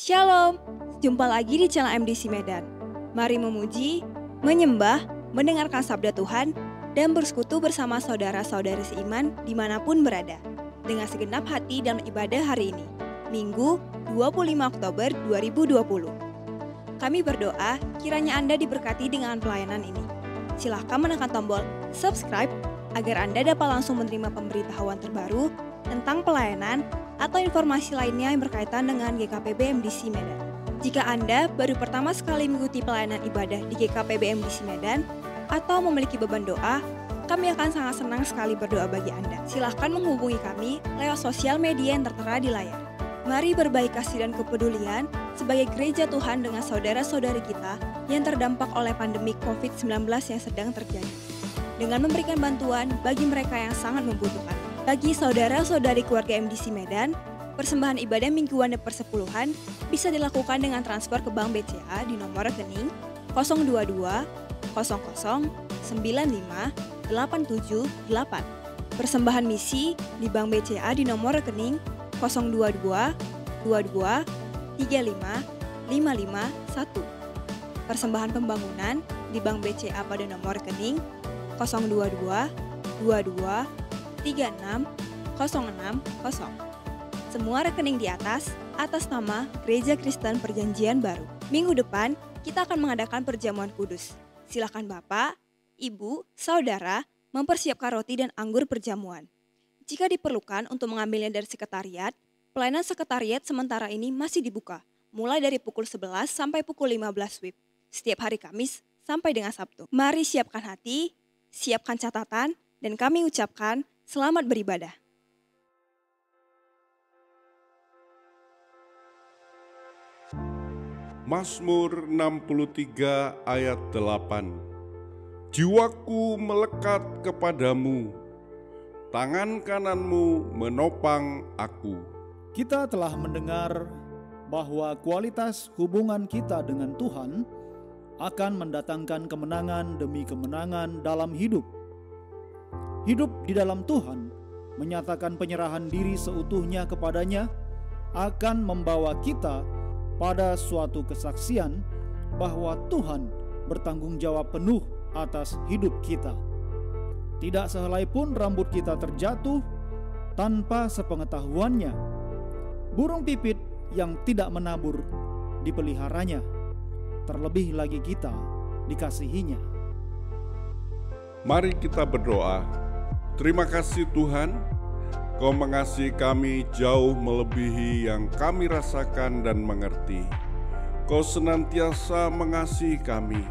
Shalom, jumpa lagi di channel MDC Medan. Mari memuji, menyembah, mendengarkan sabda Tuhan, dan bersekutu bersama saudara-saudari seiman dimanapun berada. Dengan segenap hati dalam ibadah hari ini, Minggu 25 Oktober 2020. Kami berdoa kiranya Anda diberkati dengan pelayanan ini. Silahkan menekan tombol subscribe agar Anda dapat langsung menerima pemberitahuan terbaru tentang pelayanan atau informasi lainnya yang berkaitan dengan GKPB MDC Medan. Jika Anda baru pertama sekali mengikuti pelayanan ibadah di GKPB MDC Medan atau memiliki beban doa, kami akan sangat senang sekali berdoa bagi Anda. Silahkan menghubungi kami lewat sosial media yang tertera di layar. Mari berbagi kasih dan kepedulian sebagai gereja Tuhan dengan saudara-saudari kita yang terdampak oleh pandemi COVID-19 yang sedang terjadi, dengan memberikan bantuan bagi mereka yang sangat membutuhkan. Bagi saudara-saudari keluarga MDC Medan, persembahan ibadah mingguan dan persepuluhan bisa dilakukan dengan transfer ke Bank BCA di nomor rekening 022 00 95 878. Persembahan misi di Bank BCA di nomor rekening 022 22 35 551. Persembahan pembangunan di Bank BCA pada nomor rekening 022 22 36 060. Semua rekening di atas nama Gereja Kristen Perjanjian Baru. Minggu depan kita akan mengadakan perjamuan kudus. Silakan Bapak, Ibu, Saudara mempersiapkan roti dan anggur perjamuan. Jika diperlukan untuk mengambilnya dari sekretariat, pelayanan sekretariat sementara ini masih dibuka, mulai dari pukul 11 sampai pukul 15 WIB, setiap hari Kamis sampai dengan Sabtu. Mari siapkan hati, siapkan catatan, dan kami ucapkan selamat beribadah. Mazmur 63 ayat 8. Jiwaku melekat kepadamu, tangan kananmu menopang aku. Kita telah mendengar bahwa kualitas hubungan kita dengan Tuhan akan mendatangkan kemenangan demi kemenangan dalam hidup. Hidup di dalam Tuhan, menyatakan penyerahan diri seutuhnya kepadanya, akan membawa kita pada suatu kesaksian bahwa Tuhan bertanggung jawab penuh atas hidup kita. Tidak sehelai pun rambut kita terjatuh tanpa sepengetahuannya. Burung pipit yang tidak menabur dipeliharanya, terlebih lagi kita dikasihinya. Mari kita berdoa. Terima kasih Tuhan, Kau mengasihi kami jauh melebihi yang kami rasakan dan mengerti. Kau senantiasa mengasihi kami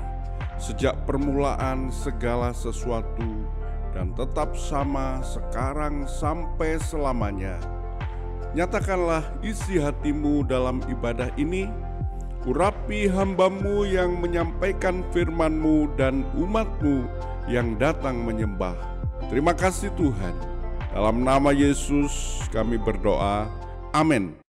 sejak permulaan segala sesuatu dan tetap sama sekarang sampai selamanya. Nyatakanlah isi hatimu dalam ibadah ini, urapi hamba-Mu yang menyampaikan firman-Mu dan umat-Mu yang datang menyembah. Terima kasih Tuhan. Dalam nama Yesus kami berdoa. Amin.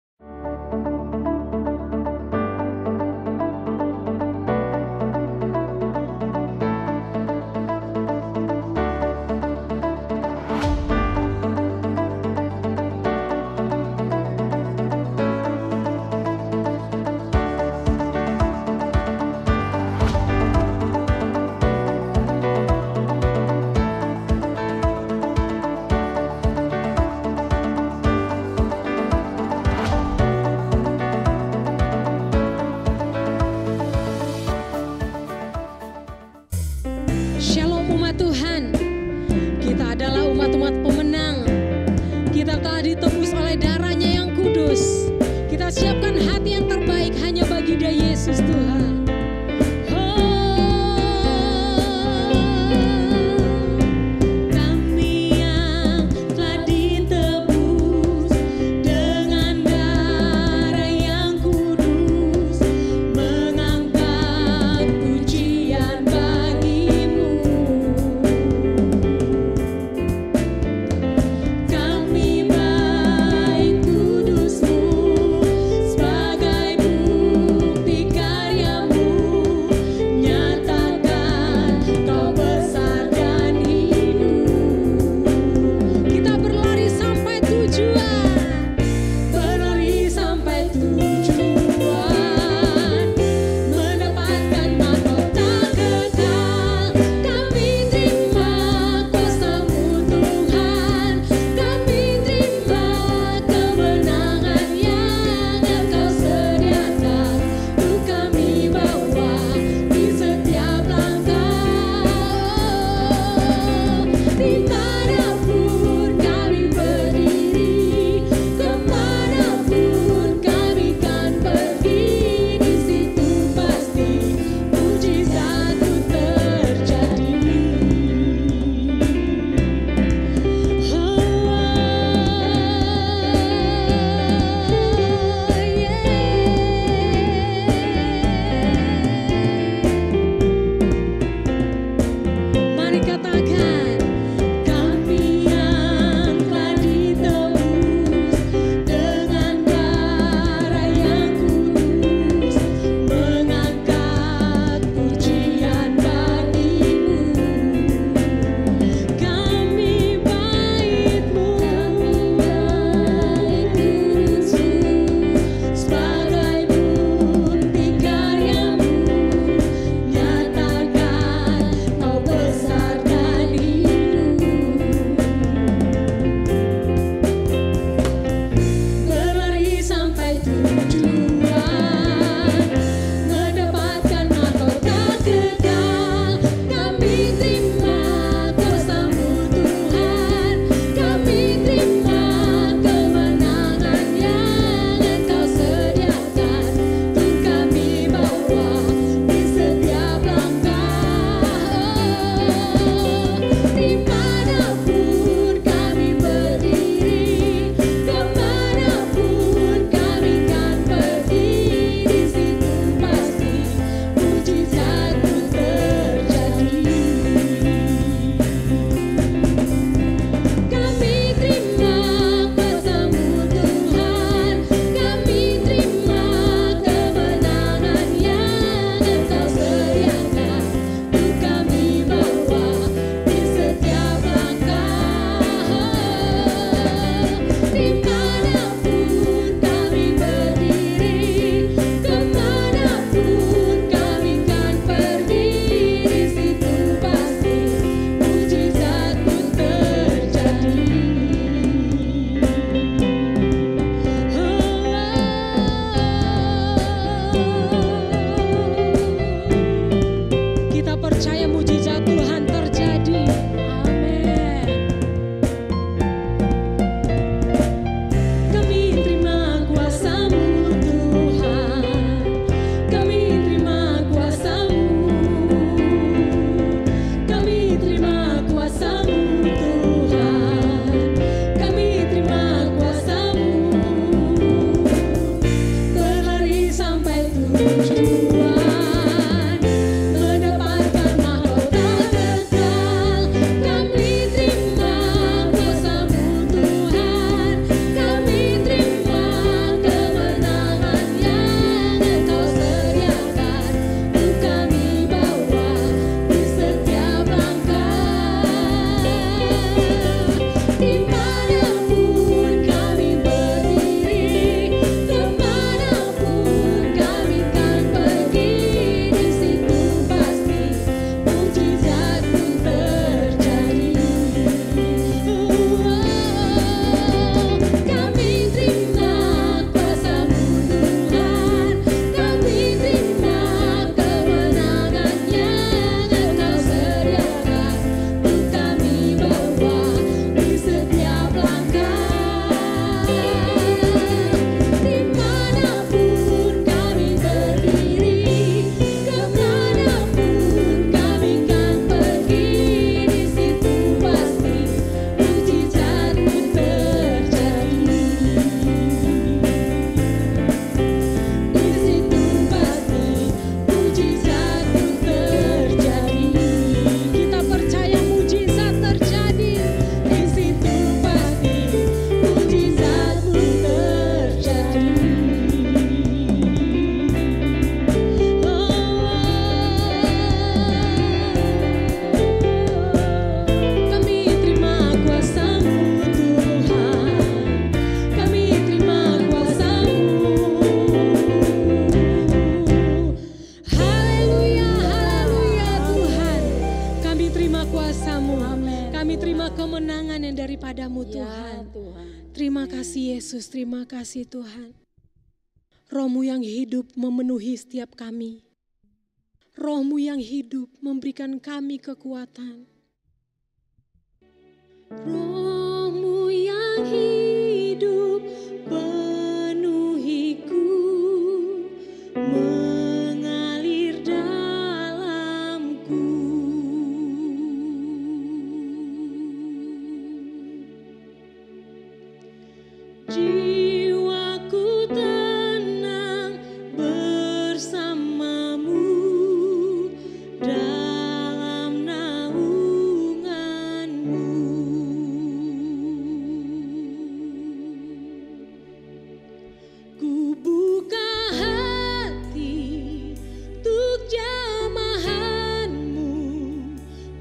Kami terima kemenangan yang daripadamu Ya, Tuhan. Tuhan. Terima kasih Yesus, terima kasih Tuhan. Roh-Mu yang hidup memenuhi setiap kami. Roh-Mu yang hidup memberikan kami kekuatan. Roh-Mu yang hidup penuhiku, mengalir dalamku. Jiwaku tenang bersamamu dalam naunganmu. Ku buka hati untuk jamahanmu,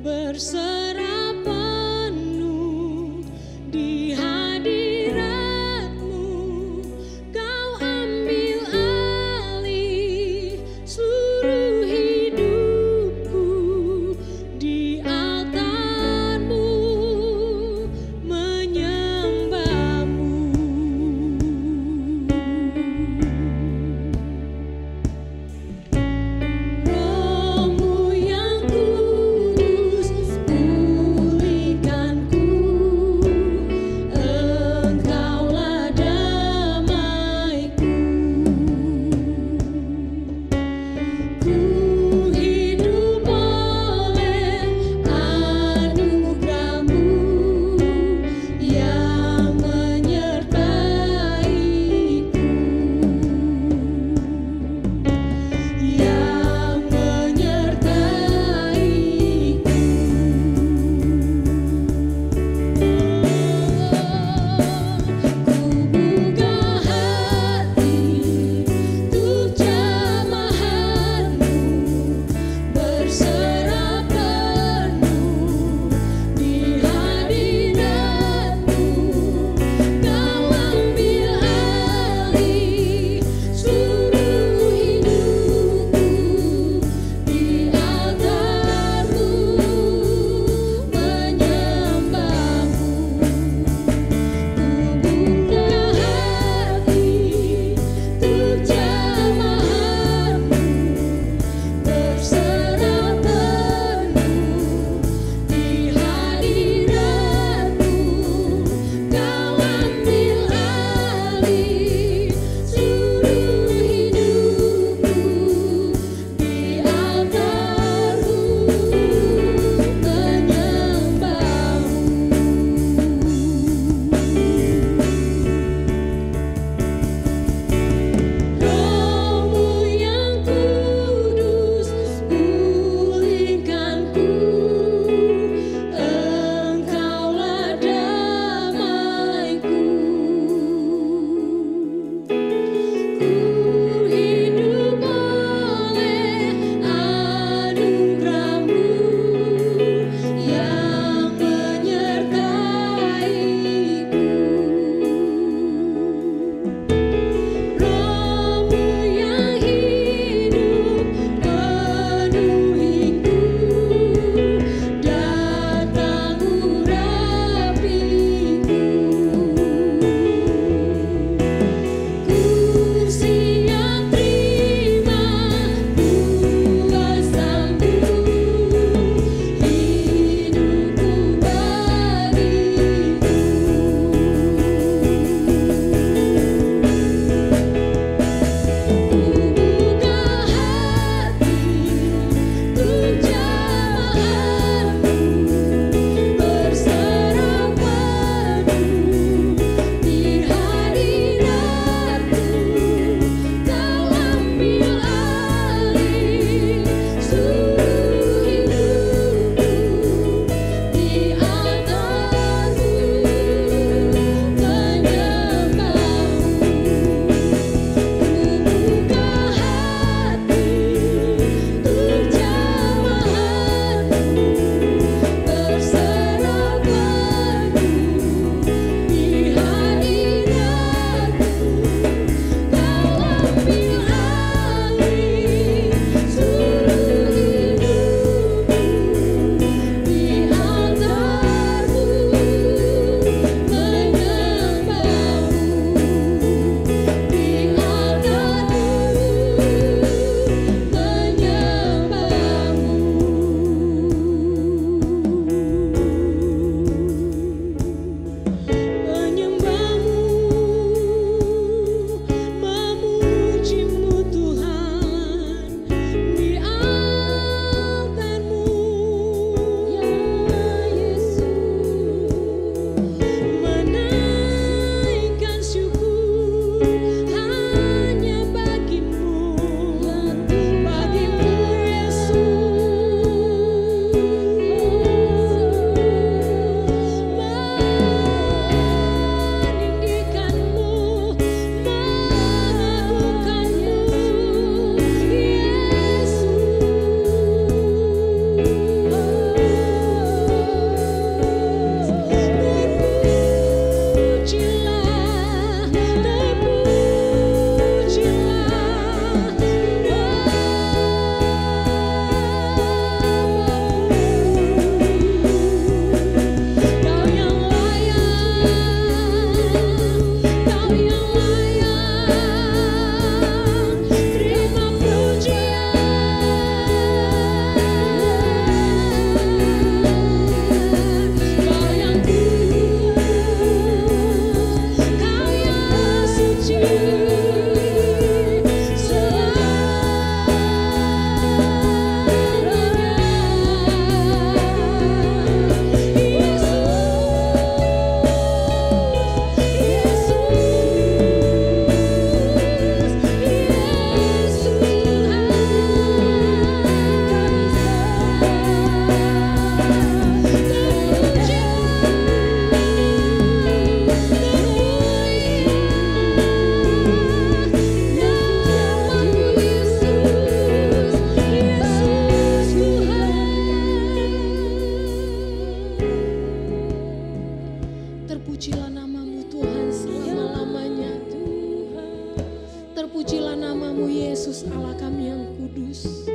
berserah penuh di hadiratmu. Terpujilah namamu Tuhan selama-lamanya. Terpujilah namamu Yesus Allah kami yang kudus.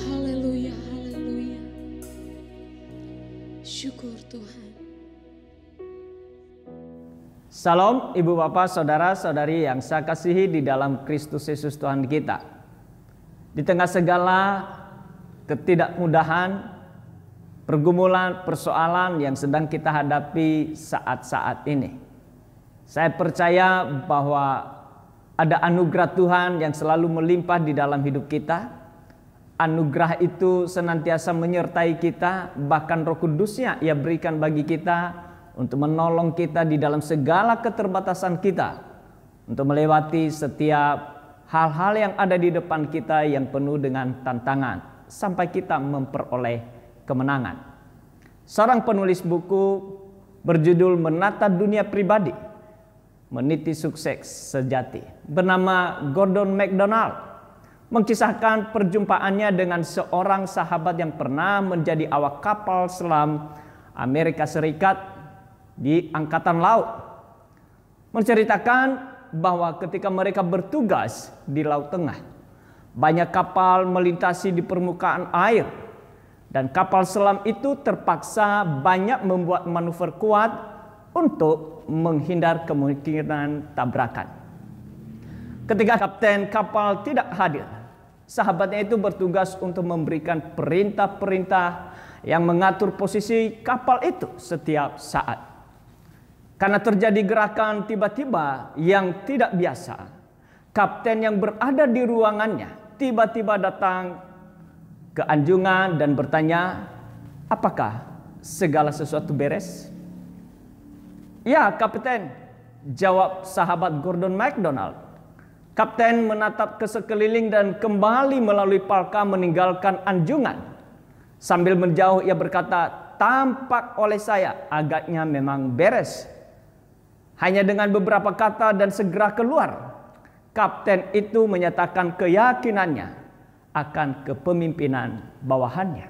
Haleluya, haleluya. Syukur Tuhan. Salam Ibu Bapak Saudara-saudari yang saya kasihi di dalam Kristus Yesus Tuhan kita. Di tengah segala ketidakmudahan, pergumulan, persoalan yang sedang kita hadapi saat-saat ini, saya percaya bahwa ada anugerah Tuhan yang selalu melimpah di dalam hidup kita. Anugerah itu senantiasa menyertai kita, bahkan Roh Kudus-Nya Ia berikan bagi kita untuk menolong kita di dalam segala keterbatasan kita, untuk melewati setiap hal-hal yang ada di depan kita yang penuh dengan tantangan, sampai kita memperoleh kemenangan. Seorang penulis buku berjudul Menata Dunia Pribadi, Meniti Sukses Sejati, bernama Gordon MacDonald, mengisahkan perjumpaannya dengan seorang sahabat yang pernah menjadi awak kapal selam Amerika Serikat di Angkatan Laut. Menceritakan bahwa ketika mereka bertugas di Laut Tengah, banyak kapal melintasi di permukaan air. Dan kapal selam itu terpaksa banyak membuat manuver kuat untuk menghindar kemungkinan tabrakan. Ketika kapten kapal tidak hadir, sahabatnya itu bertugas untuk memberikan perintah-perintah yang mengatur posisi kapal itu setiap saat. Karena terjadi gerakan tiba-tiba yang tidak biasa, kapten yang berada di ruangannya tiba-tiba datang ke anjungan dan bertanya, apakah segala sesuatu beres? Ya, Kapten, jawab sahabat Gordon MacDonald. Kapten menatap ke sekeliling dan kembali melalui palka meninggalkan anjungan. Sambil menjauh ia berkata, tampak oleh saya agaknya memang beres. Hanya dengan beberapa kata dan segera keluar, kapten itu menyatakan keyakinannya akan kepemimpinan bawahannya.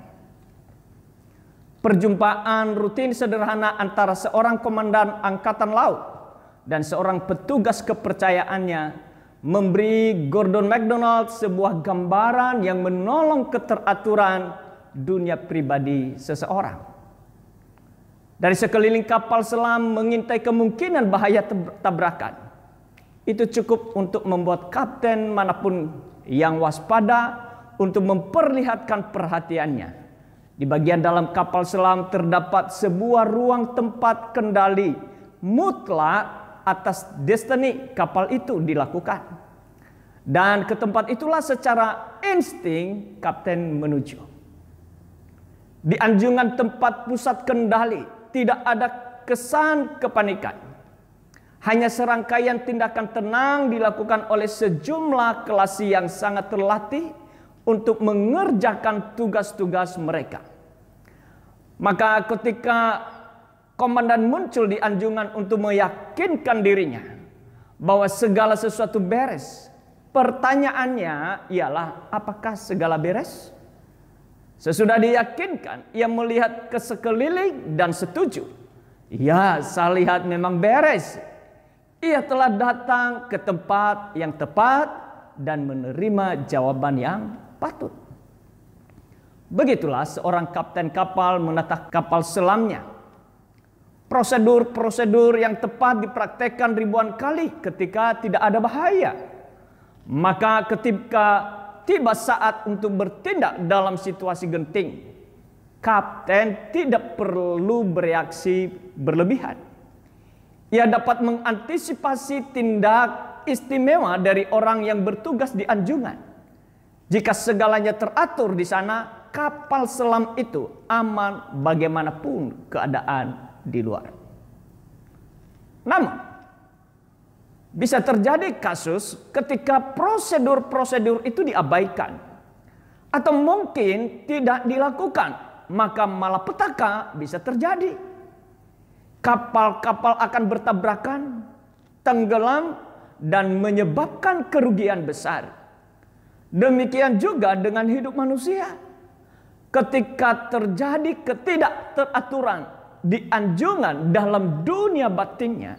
Perjumpaan rutin sederhana antara seorang komandan angkatan laut dan seorang petugas kepercayaannya memberi Gordon MacDonald sebuah gambaran yang menolong keteraturan dunia pribadi seseorang. Dari sekeliling kapal selam mengintai kemungkinan bahaya tabrakan, itu cukup untuk membuat kapten manapun yang waspada untuk memperlihatkan perhatiannya. Di bagian dalam kapal selam terdapat sebuah ruang tempat kendali mutlak atas destiny kapal itu dilakukan. Dan ke tempat itulah secara insting kapten menuju. Di anjungan tempat pusat kendali tidak ada kesan kepanikan. Hanya serangkaian tindakan tenang dilakukan oleh sejumlah kelasi yang sangat terlatih untuk mengerjakan tugas-tugas mereka. Maka ketika komandan muncul di anjungan untuk meyakinkan dirinya bahwa segala sesuatu beres, pertanyaannya ialah apakah segala beres? Sesudah diyakinkan, ia melihat ke sekeliling dan setuju. Ya, saya lihat memang beres. Ia telah datang ke tempat yang tepat dan menerima jawaban yang patut. Begitulah seorang kapten kapal menata kapal selamnya. Prosedur-prosedur yang tepat dipraktekkan ribuan kali ketika tidak ada bahaya. Maka ketika tiba saat untuk bertindak dalam situasi genting, kapten tidak perlu bereaksi berlebihan. Ia dapat mengantisipasi tindak istimewa dari orang yang bertugas di anjungan. Jika segalanya teratur di sana, kapal selam itu aman bagaimanapun keadaan di luar. Namun, bisa terjadi kasus ketika prosedur-prosedur itu diabaikan atau mungkin tidak dilakukan, maka malapetaka bisa terjadi. Kapal-kapal akan bertabrakan, tenggelam, dan menyebabkan kerugian besar. Demikian juga dengan hidup manusia. Ketika terjadi ketidakteraturan di anjungan dalam dunia batinnya,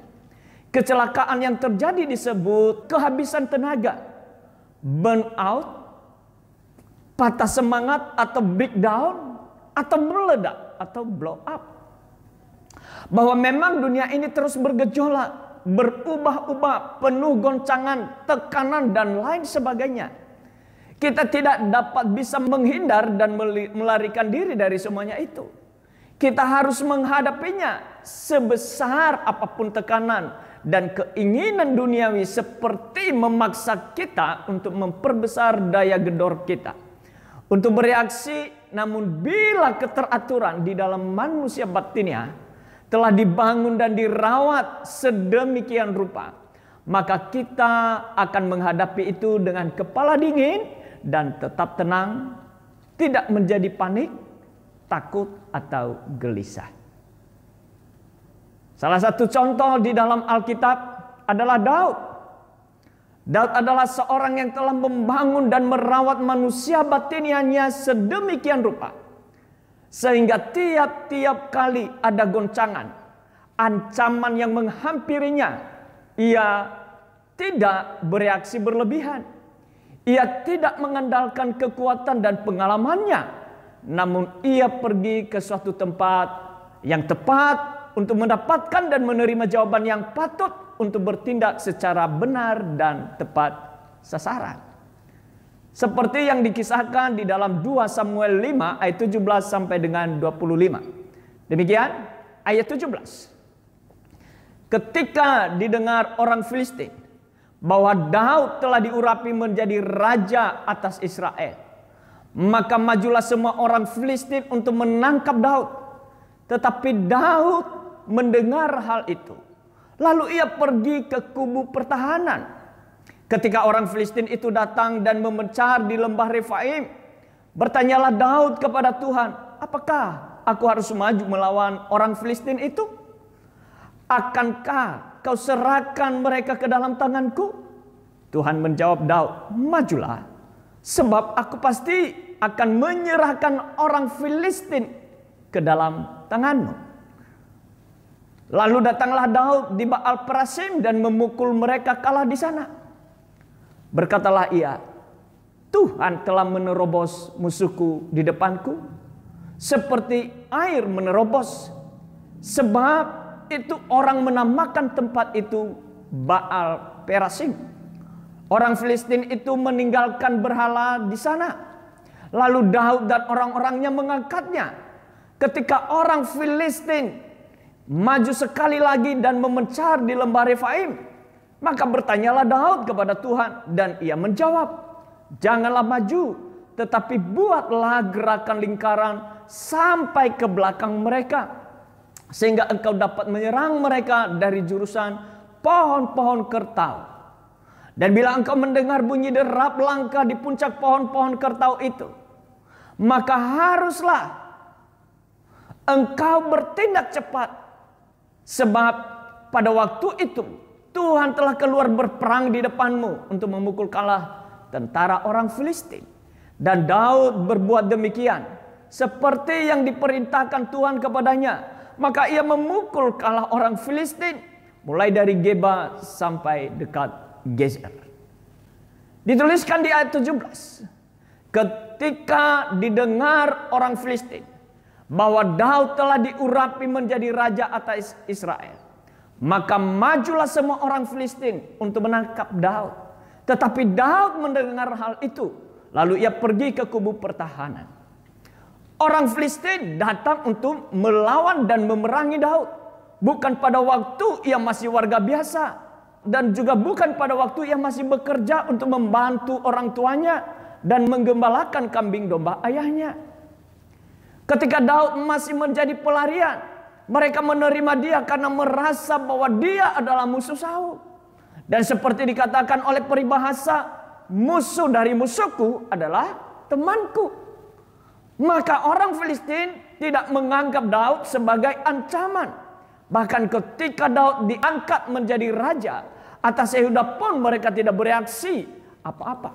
kecelakaan yang terjadi disebut kehabisan tenaga, burnout, patah semangat atau breakdown, atau meledak atau blow up. Bahwa memang dunia ini terus bergejolak, berubah-ubah, penuh goncangan, tekanan dan lain sebagainya. Kita tidak dapat bisa menghindar dan melarikan diri dari semuanya itu. Kita harus menghadapinya sebesar apapun tekanan dan keinginan duniawi seperti memaksa kita untuk memperbesar daya gedor kita untuk bereaksi. Namun bila keteraturan di dalam manusia batinnya telah dibangun dan dirawat sedemikian rupa, maka kita akan menghadapi itu dengan kepala dingin dan tetap tenang, tidak menjadi panik, takut atau gelisah. Salah satu contoh di dalam Alkitab adalah Daud. Daud adalah seorang yang telah membangun dan merawat manusia batiniannya sedemikian rupa, sehingga tiap-tiap kali ada goncangan, ancaman yang menghampirinya, ia tidak bereaksi berlebihan. Ia tidak mengandalkan kekuatan dan pengalamannya, namun ia pergi ke suatu tempat yang tepat untuk mendapatkan dan menerima jawaban yang patut untuk bertindak secara benar dan tepat sasaran. Seperti yang dikisahkan di dalam 2 Samuel 5 ayat 17 sampai dengan 25. Demikian ayat 17. Ketika didengar orang Filistin bahwa Daud telah diurapi menjadi raja atas Israel, maka majulah semua orang Filistin untuk menangkap Daud. Tetapi Daud mendengar hal itu, lalu ia pergi ke kubu pertahanan. Ketika orang Filistin itu datang dan memencar di lembah Refaim, bertanyalah Daud kepada Tuhan, apakah aku harus maju melawan orang Filistin itu? Akankah kau serahkan mereka ke dalam tanganku? Tuhan menjawab Daud, majulah, sebab aku pasti akan menyerahkan orang Filistin ke dalam tanganmu. Lalu datanglah Daud di Baal Perasim dan memukul mereka kalah di sana. Berkatalah ia, Tuhan telah menerobos musuhku di depanku, seperti air menerobos. Sebab itu orang menamakan tempat itu Baal Perasim. Orang Filistin itu meninggalkan berhala di sana. Lalu Daud dan orang-orangnya mengangkatnya. Ketika orang Filistin maju sekali lagi dan memencar di lembah Refaim, maka bertanyalah Daud kepada Tuhan, dan ia menjawab, janganlah maju, tetapi buatlah gerakan lingkaran sampai ke belakang mereka, sehingga engkau dapat menyerang mereka dari jurusan pohon-pohon kertau. Dan bila engkau mendengar bunyi derap langkah di puncak pohon-pohon kertau itu, maka haruslah engkau bertindak cepat. Sebab pada waktu itu Tuhan telah keluar berperang di depanmu untuk memukul kalah tentara orang Filistin. Dan Daud berbuat demikian seperti yang diperintahkan Tuhan kepadanya. Maka ia memukul kalah orang Filistin mulai dari Geba sampai dekat Gezer. Dituliskan di ayat 17. Ketika didengar orang Filistin bahwa Daud telah diurapi menjadi raja atas Israel, maka majulah semua orang Filistin untuk menangkap Daud. Tetapi Daud mendengar hal itu, lalu ia pergi ke kubu pertahanan. Orang Filistin datang untuk melawan dan memerangi Daud, bukan pada waktu ia masih warga biasa, dan juga bukan pada waktu ia masih bekerja untuk membantu orang tuanya dan menggembalakan kambing domba ayahnya. Ketika Daud masih menjadi pelarian, mereka menerima dia karena merasa bahwa dia adalah musuh Saul. Dan seperti dikatakan oleh peribahasa, musuh dari musuhku adalah temanku. Maka orang Filistin tidak menganggap Daud sebagai ancaman. Bahkan ketika Daud diangkat menjadi raja atas Yehuda pun mereka tidak bereaksi apa-apa.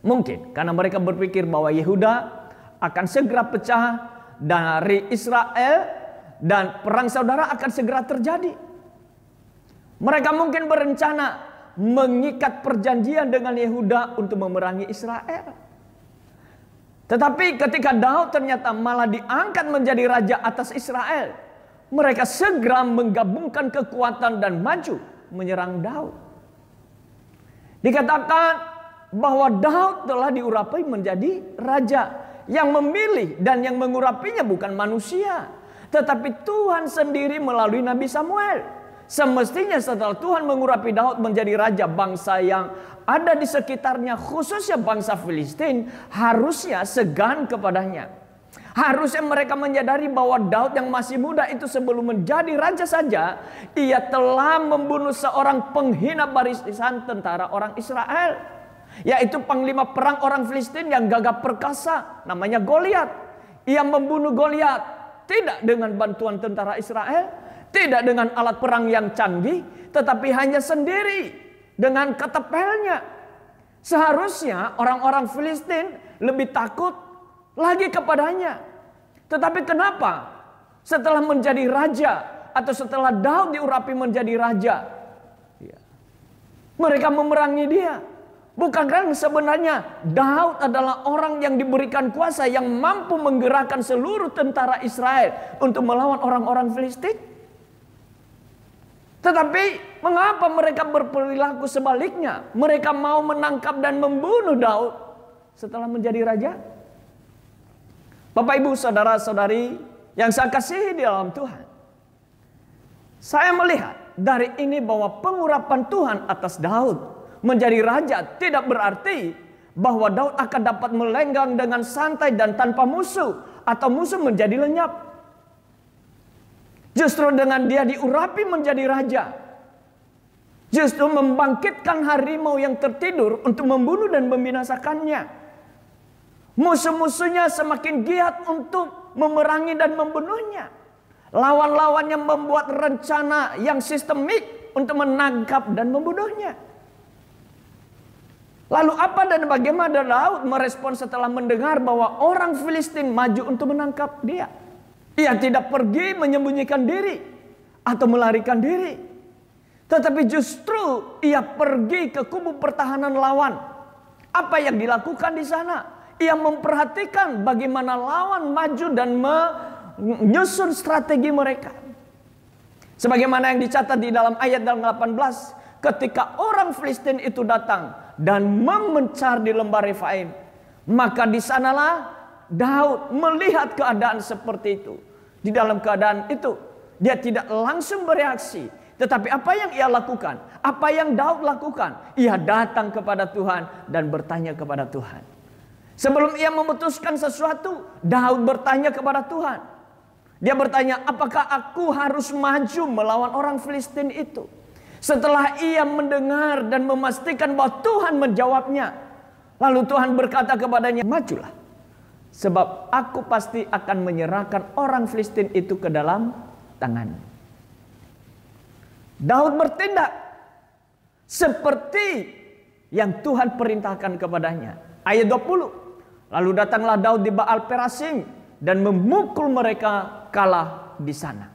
Mungkin karena mereka berpikir bahwa Yehuda akan segera pecah dari Israel dan perang saudara akan segera terjadi. Mereka mungkin berencana mengikat perjanjian dengan Yehuda untuk memerangi Israel. Tetapi ketika Daud ternyata malah diangkat menjadi raja atas Israel, mereka segera menggabungkan kekuatan dan maju menyerang Daud. Dikatakan bahwa Daud telah diurapi menjadi raja. Yang memilih dan yang mengurapinya bukan manusia, tetapi Tuhan sendiri melalui Nabi Samuel. Semestinya setelah Tuhan mengurapi Daud menjadi raja, bangsa yang ada di sekitarnya, khususnya bangsa Filistin, harusnya segan kepadanya. Harusnya mereka menyadari bahwa Daud yang masih muda itu sebelum menjadi raja saja, ia telah membunuh seorang penghina barisan tentara orang Israel, yaitu panglima perang orang Filistin yang gagah perkasa, namanya Goliat. Ia membunuh Goliat tidak dengan bantuan tentara Israel, tidak dengan alat perang yang canggih, tetapi hanya sendiri dengan ketepelnya. Seharusnya orang-orang Filistin lebih takut lagi kepadanya. Tetapi kenapa setelah menjadi raja atau setelah Daud diurapi menjadi raja, mereka memerangi dia? Bukankah sebenarnya Daud adalah orang yang diberikan kuasa yang mampu menggerakkan seluruh tentara Israel untuk melawan orang-orang Filistin? Tetapi mengapa mereka berperilaku sebaliknya? Mereka mau menangkap dan membunuh Daud setelah menjadi raja? Bapak, Ibu, saudara-saudari yang saya kasihi di dalam Tuhan, saya melihat dari ini bahwa pengurapan Tuhan atas Daud menjadi raja tidak berarti bahwa Daud akan dapat melenggang dengan santai dan tanpa musuh, atau musuh menjadi lenyap. Justru dengan dia diurapi menjadi raja, justru membangkitkan harimau yang tertidur untuk membunuh dan membinasakannya. Musuh-musuhnya semakin giat untuk memerangi dan membunuhnya. Lawan-lawannya membuat rencana yang sistemik untuk menangkap dan membunuhnya. Lalu apa dan bagaimana Daud merespon setelah mendengar bahwa orang Filistin maju untuk menangkap dia? Ia tidak pergi menyembunyikan diri atau melarikan diri, tetapi justru ia pergi ke kubu pertahanan lawan. Apa yang dilakukan di sana? Ia memperhatikan bagaimana lawan maju dan menyusun strategi mereka. Sebagaimana yang dicatat di dalam ayat 18, ketika orang Filistin itu datang dan memencar di lembah Refaim, maka di sanalah Daud melihat keadaan seperti itu. Di dalam keadaan itu dia tidak langsung bereaksi, tetapi apa yang ia lakukan? Apa yang Daud lakukan? Ia datang kepada Tuhan dan bertanya kepada Tuhan. Sebelum ia memutuskan sesuatu, Daud bertanya kepada Tuhan. Dia bertanya, apakah aku harus maju melawan orang Filistin itu? Setelah ia mendengar dan memastikan bahwa Tuhan menjawabnya, lalu Tuhan berkata kepadanya, majulah, sebab aku pasti akan menyerahkan orang Filistin itu ke dalam tanganmu. Daud bertindak seperti yang Tuhan perintahkan kepadanya. Ayat 20, lalu datanglah Daud di Baal Perasim dan memukul mereka kalah di sana.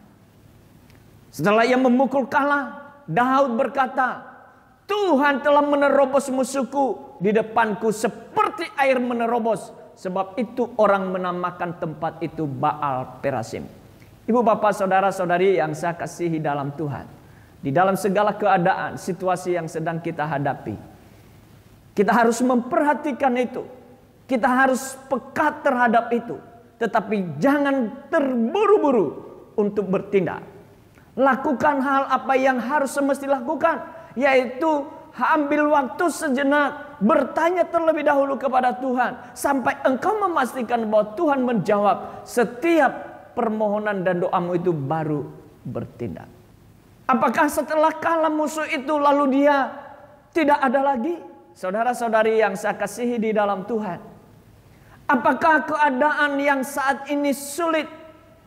Setelah ia memukul kalah, Daud berkata, Tuhan telah menerobos musuhku di depanku seperti air menerobos. Sebab itu orang menamakan tempat itu Baal Perasim. Ibu, bapak, saudara-saudari yang saya kasihi dalam Tuhan, di dalam segala keadaan, situasi yang sedang kita hadapi, kita harus memperhatikan itu. Kita harus peka terhadap itu. Tetapi jangan terburu-buru untuk bertindak. Lakukan hal apa yang harus semestinya lakukan, yaitu ambil waktu sejenak, bertanya terlebih dahulu kepada Tuhan, sampai engkau memastikan bahwa Tuhan menjawab setiap permohonan dan doamu itu, baru bertindak. Apakah setelah kalah musuh itu lalu dia tidak ada lagi? Saudara-saudari yang saya kasihi di dalam Tuhan, apakah keadaan yang saat ini sulit,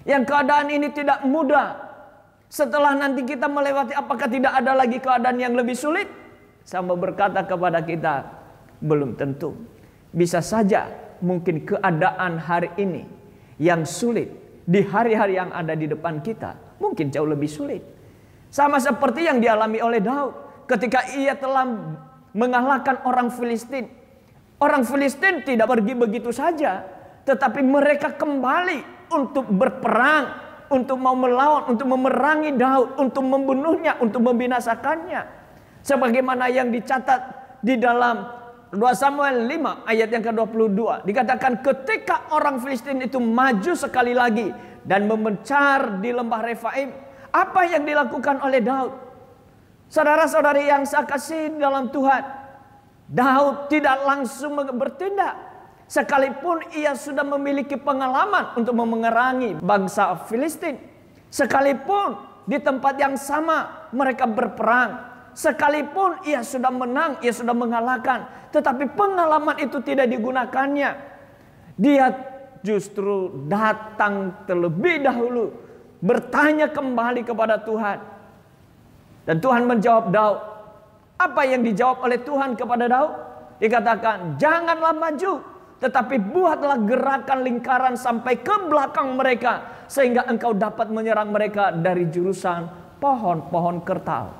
yang keadaan ini tidak mudah, setelah nanti kita melewati, apakah tidak ada lagi keadaan yang lebih sulit? Sama berkata kepada kita, belum tentu. Bisa saja mungkin keadaan hari ini yang sulit, di hari-hari yang ada di depan kita mungkin jauh lebih sulit. Sama seperti yang dialami oleh Daud ketika ia telah mengalahkan orang Filistin. Orang Filistin tidak pergi begitu saja, tetapi mereka kembali untuk berperang, untuk mau melawan, untuk memerangi Daud, untuk membunuhnya, untuk membinasakannya. Sebagaimana yang dicatat di dalam 2 Samuel 5 ayat yang ke-22. Dikatakan ketika orang Filistin itu maju sekali lagi dan memencar di lembah Refaim, apa yang dilakukan oleh Daud? Saudara-saudari yang saya kasih dalam Tuhan, Daud tidak langsung bertindak. Sekalipun ia sudah memiliki pengalaman untuk memerangi bangsa Filistin. Sekalipun di tempat yang sama mereka berperang. Sekalipun ia sudah menang, ia sudah mengalahkan. Tetapi pengalaman itu tidak digunakannya. Dia justru datang terlebih dahulu, bertanya kembali kepada Tuhan. Dan Tuhan menjawab Daud. Apa yang dijawab oleh Tuhan kepada Daud? Dikatakan, janganlah maju, tetapi buatlah gerakan lingkaran sampai ke belakang mereka, sehingga engkau dapat menyerang mereka dari jurusan pohon-pohon kertau.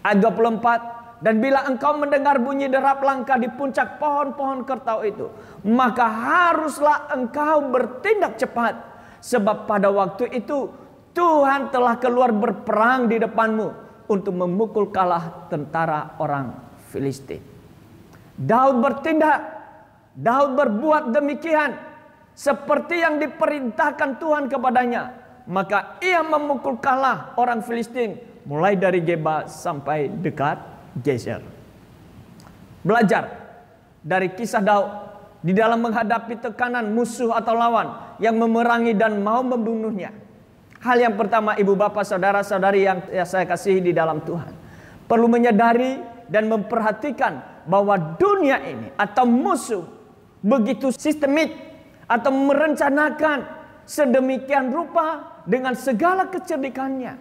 Ayat 24, dan bila engkau mendengar bunyi derap langkah di puncak pohon-pohon kertau itu, maka haruslah engkau bertindak cepat, sebab pada waktu itu Tuhan telah keluar berperang di depanmu untuk memukul kalah tentara orang Filistin. Daud bertindak, Daud berbuat demikian seperti yang diperintahkan Tuhan kepadanya. Maka ia memukul kalah orang Filistin mulai dari Geba sampai dekat Gezer. Belajar dari kisah Daud di dalam menghadapi tekanan musuh atau lawan yang memerangi dan mau membunuhnya. Hal yang pertama, ibu bapak saudara-saudari yang saya kasihi di dalam Tuhan, perlu menyadari dan memperhatikan bahwa dunia ini atau musuh begitu sistemik atau merencanakan sedemikian rupa dengan segala kecerdikannya.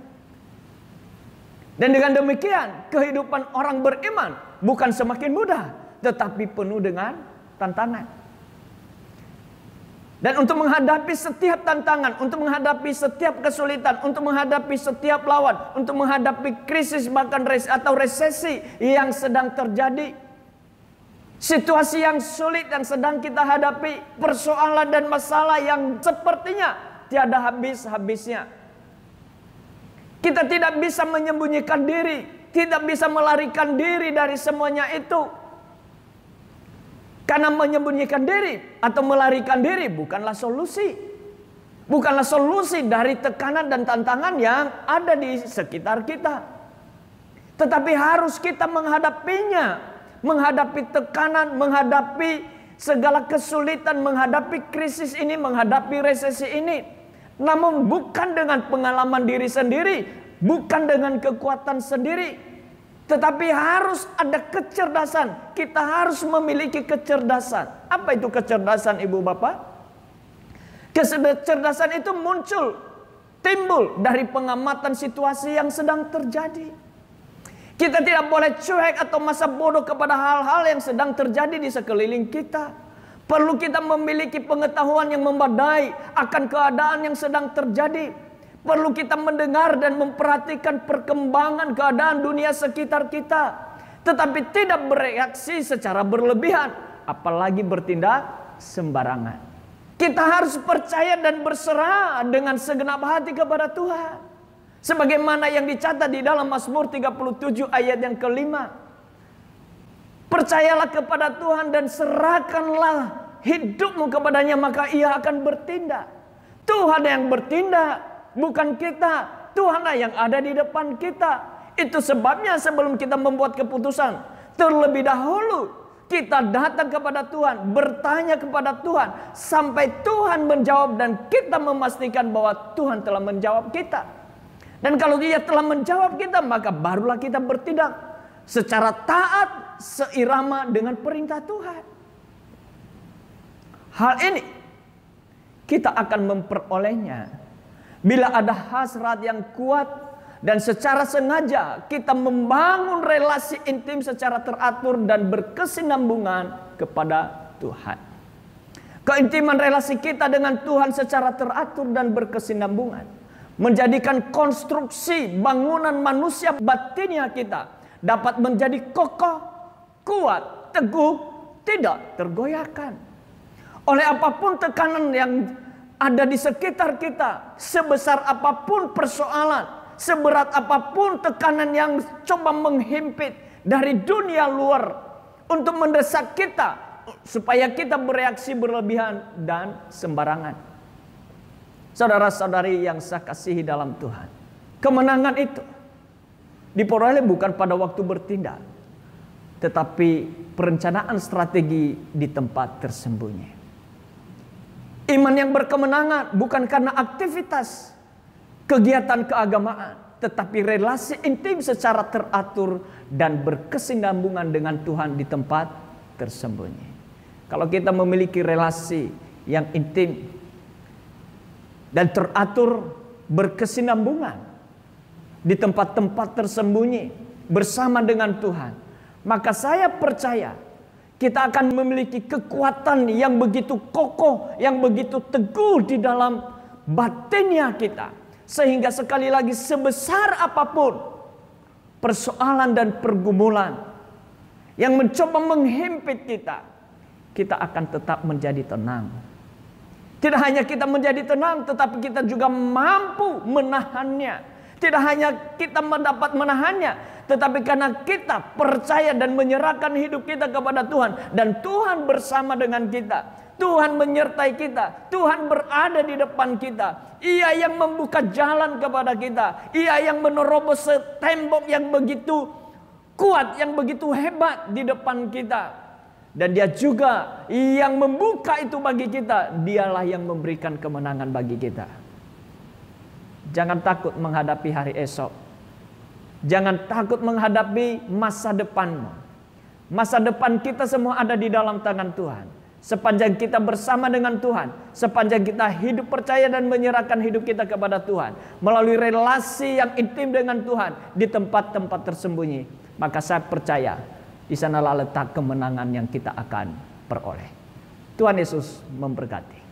Dan dengan demikian kehidupan orang beriman bukan semakin mudah, tetapi penuh dengan tantangan. Dan untuk menghadapi setiap tantangan, untuk menghadapi setiap kesulitan, untuk menghadapi setiap lawan, untuk menghadapi krisis bahkan atau resesi yang sedang terjadi, situasi yang sulit yang sedang kita hadapi, persoalan dan masalah yang sepertinya tiada habis-habisnya. Kita tidak bisa menyembunyikan diri, tidak bisa melarikan diri dari semuanya itu. Karena menyembunyikan diri atau melarikan diri bukanlah solusi. Bukanlah solusi dari tekanan dan tantangan yang ada di sekitar kita. Tetapi harus kita menghadapinya. Menghadapi tekanan, menghadapi segala kesulitan, menghadapi krisis ini, menghadapi resesi ini. Namun bukan dengan pengalaman diri sendiri, bukan dengan kekuatan sendiri. Tetapi harus ada kecerdasan. Kita harus memiliki kecerdasan. Apa itu kecerdasan, ibu bapak? Kecerdasan itu timbul dari pengamatan situasi yang sedang terjadi. Kita tidak boleh cuek atau masa bodoh kepada hal-hal yang sedang terjadi di sekeliling kita. Perlu kita memiliki pengetahuan yang memadai akan keadaan yang sedang terjadi. Perlu kita mendengar dan memperhatikan perkembangan keadaan dunia sekitar kita. Tetapi tidak bereaksi secara berlebihan. Apalagi bertindak sembarangan. Kita harus percaya dan berserah dengan segenap hati kepada Tuhan. Sebagaimana yang dicatat di dalam Mazmur 37 ayat yang ke-5. Percayalah kepada Tuhan dan serahkanlah hidupmu kepadanya, maka ia akan bertindak. Tuhan yang bertindak, bukan kita. Tuhanlah yang ada di depan kita. Itu sebabnya sebelum kita membuat keputusan, terlebih dahulu kita datang kepada Tuhan, bertanya kepada Tuhan, sampai Tuhan menjawab dan kita memastikan bahwa Tuhan telah menjawab kita. Dan kalau Dia telah menjawab kita, maka barulah kita bertindak secara taat, seirama dengan perintah Tuhan. Hal ini kita akan memperolehnya bila ada hasrat yang kuat dan secara sengaja kita membangun relasi intim secara teratur dan berkesinambungan kepada Tuhan. Keintiman relasi kita dengan Tuhan secara teratur dan berkesinambungan menjadikan konstruksi bangunan manusia batinnya kita dapat menjadi kokoh, kuat, teguh, tidak tergoyahkan oleh apapun tekanan yang ada di sekitar kita. Sebesar apapun persoalan, seberat apapun tekanan yang coba menghimpit dari dunia luar untuk mendesak kita supaya kita bereaksi berlebihan dan sembarangan. Saudara-saudari yang saya kasihi dalam Tuhan, kemenangan itu diperoleh bukan pada waktu bertindak, tetapi perencanaan strategi di tempat tersembunyi. Iman yang berkemenangan bukan karena aktivitas kegiatan keagamaan, tetapi relasi intim secara teratur dan berkesinambungan dengan Tuhan di tempat tersembunyi. Kalau kita memiliki relasi yang intim dan teratur, berkesinambungan di tempat-tempat tersembunyi bersama dengan Tuhan, maka saya percaya kita akan memiliki kekuatan yang begitu kokoh, yang begitu teguh di dalam batinnya kita. Sehingga sekali lagi, sebesar apapun persoalan dan pergumulan yang mencoba menghimpit kita, kita akan tetap menjadi tenang. Tidak hanya kita menjadi tenang, tetapi kita juga mampu menahannya. Tidak hanya kita mendapat menahannya, tetapi karena kita percaya dan menyerahkan hidup kita kepada Tuhan, dan Tuhan bersama dengan kita, Tuhan menyertai kita, Tuhan berada di depan kita. Ia yang membuka jalan kepada kita, Ia yang menerobos tembok yang begitu kuat, yang begitu hebat di depan kita. Dan Dia juga yang membuka itu bagi kita. Dialah yang memberikan kemenangan bagi kita. Jangan takut menghadapi hari esok. Jangan takut menghadapi masa depanmu. Masa depan kita semua ada di dalam tangan Tuhan. Sepanjang kita bersama dengan Tuhan, sepanjang kita hidup percaya dan menyerahkan hidup kita kepada Tuhan, melalui relasi yang intim dengan Tuhan di tempat-tempat tersembunyi, maka saya percaya di sanalah letak kemenangan yang kita akan peroleh. Tuhan Yesus memberkati.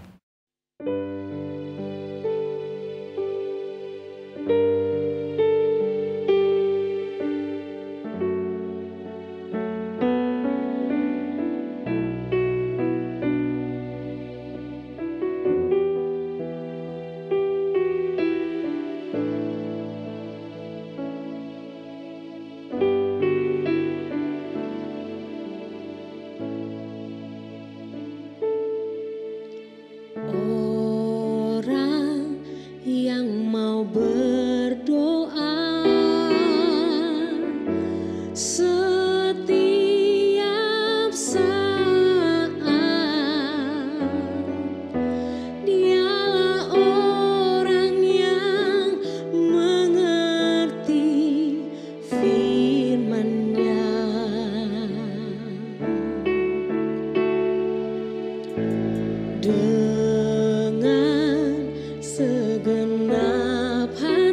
Dengan segenap hati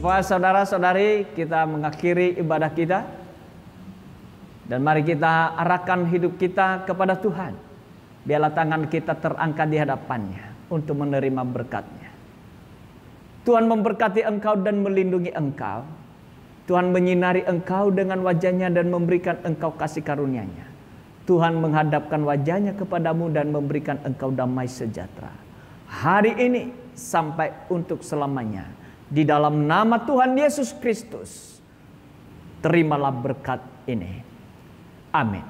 Bapak, saudara-saudari, kita mengakhiri ibadah kita. Dan mari kita arahkan hidup kita kepada Tuhan. Biarlah tangan kita terangkat di hadapannya untuk menerima berkat-Nya. Tuhan memberkati engkau dan melindungi engkau. Tuhan menyinari engkau dengan wajah-Nya dan memberikan engkau kasih karunia-Nya. Tuhan menghadapkan wajah-Nya kepadamu dan memberikan engkau damai sejahtera. Hari ini sampai untuk selamanya. Di dalam nama Tuhan Yesus Kristus, terimalah berkat ini. Amin.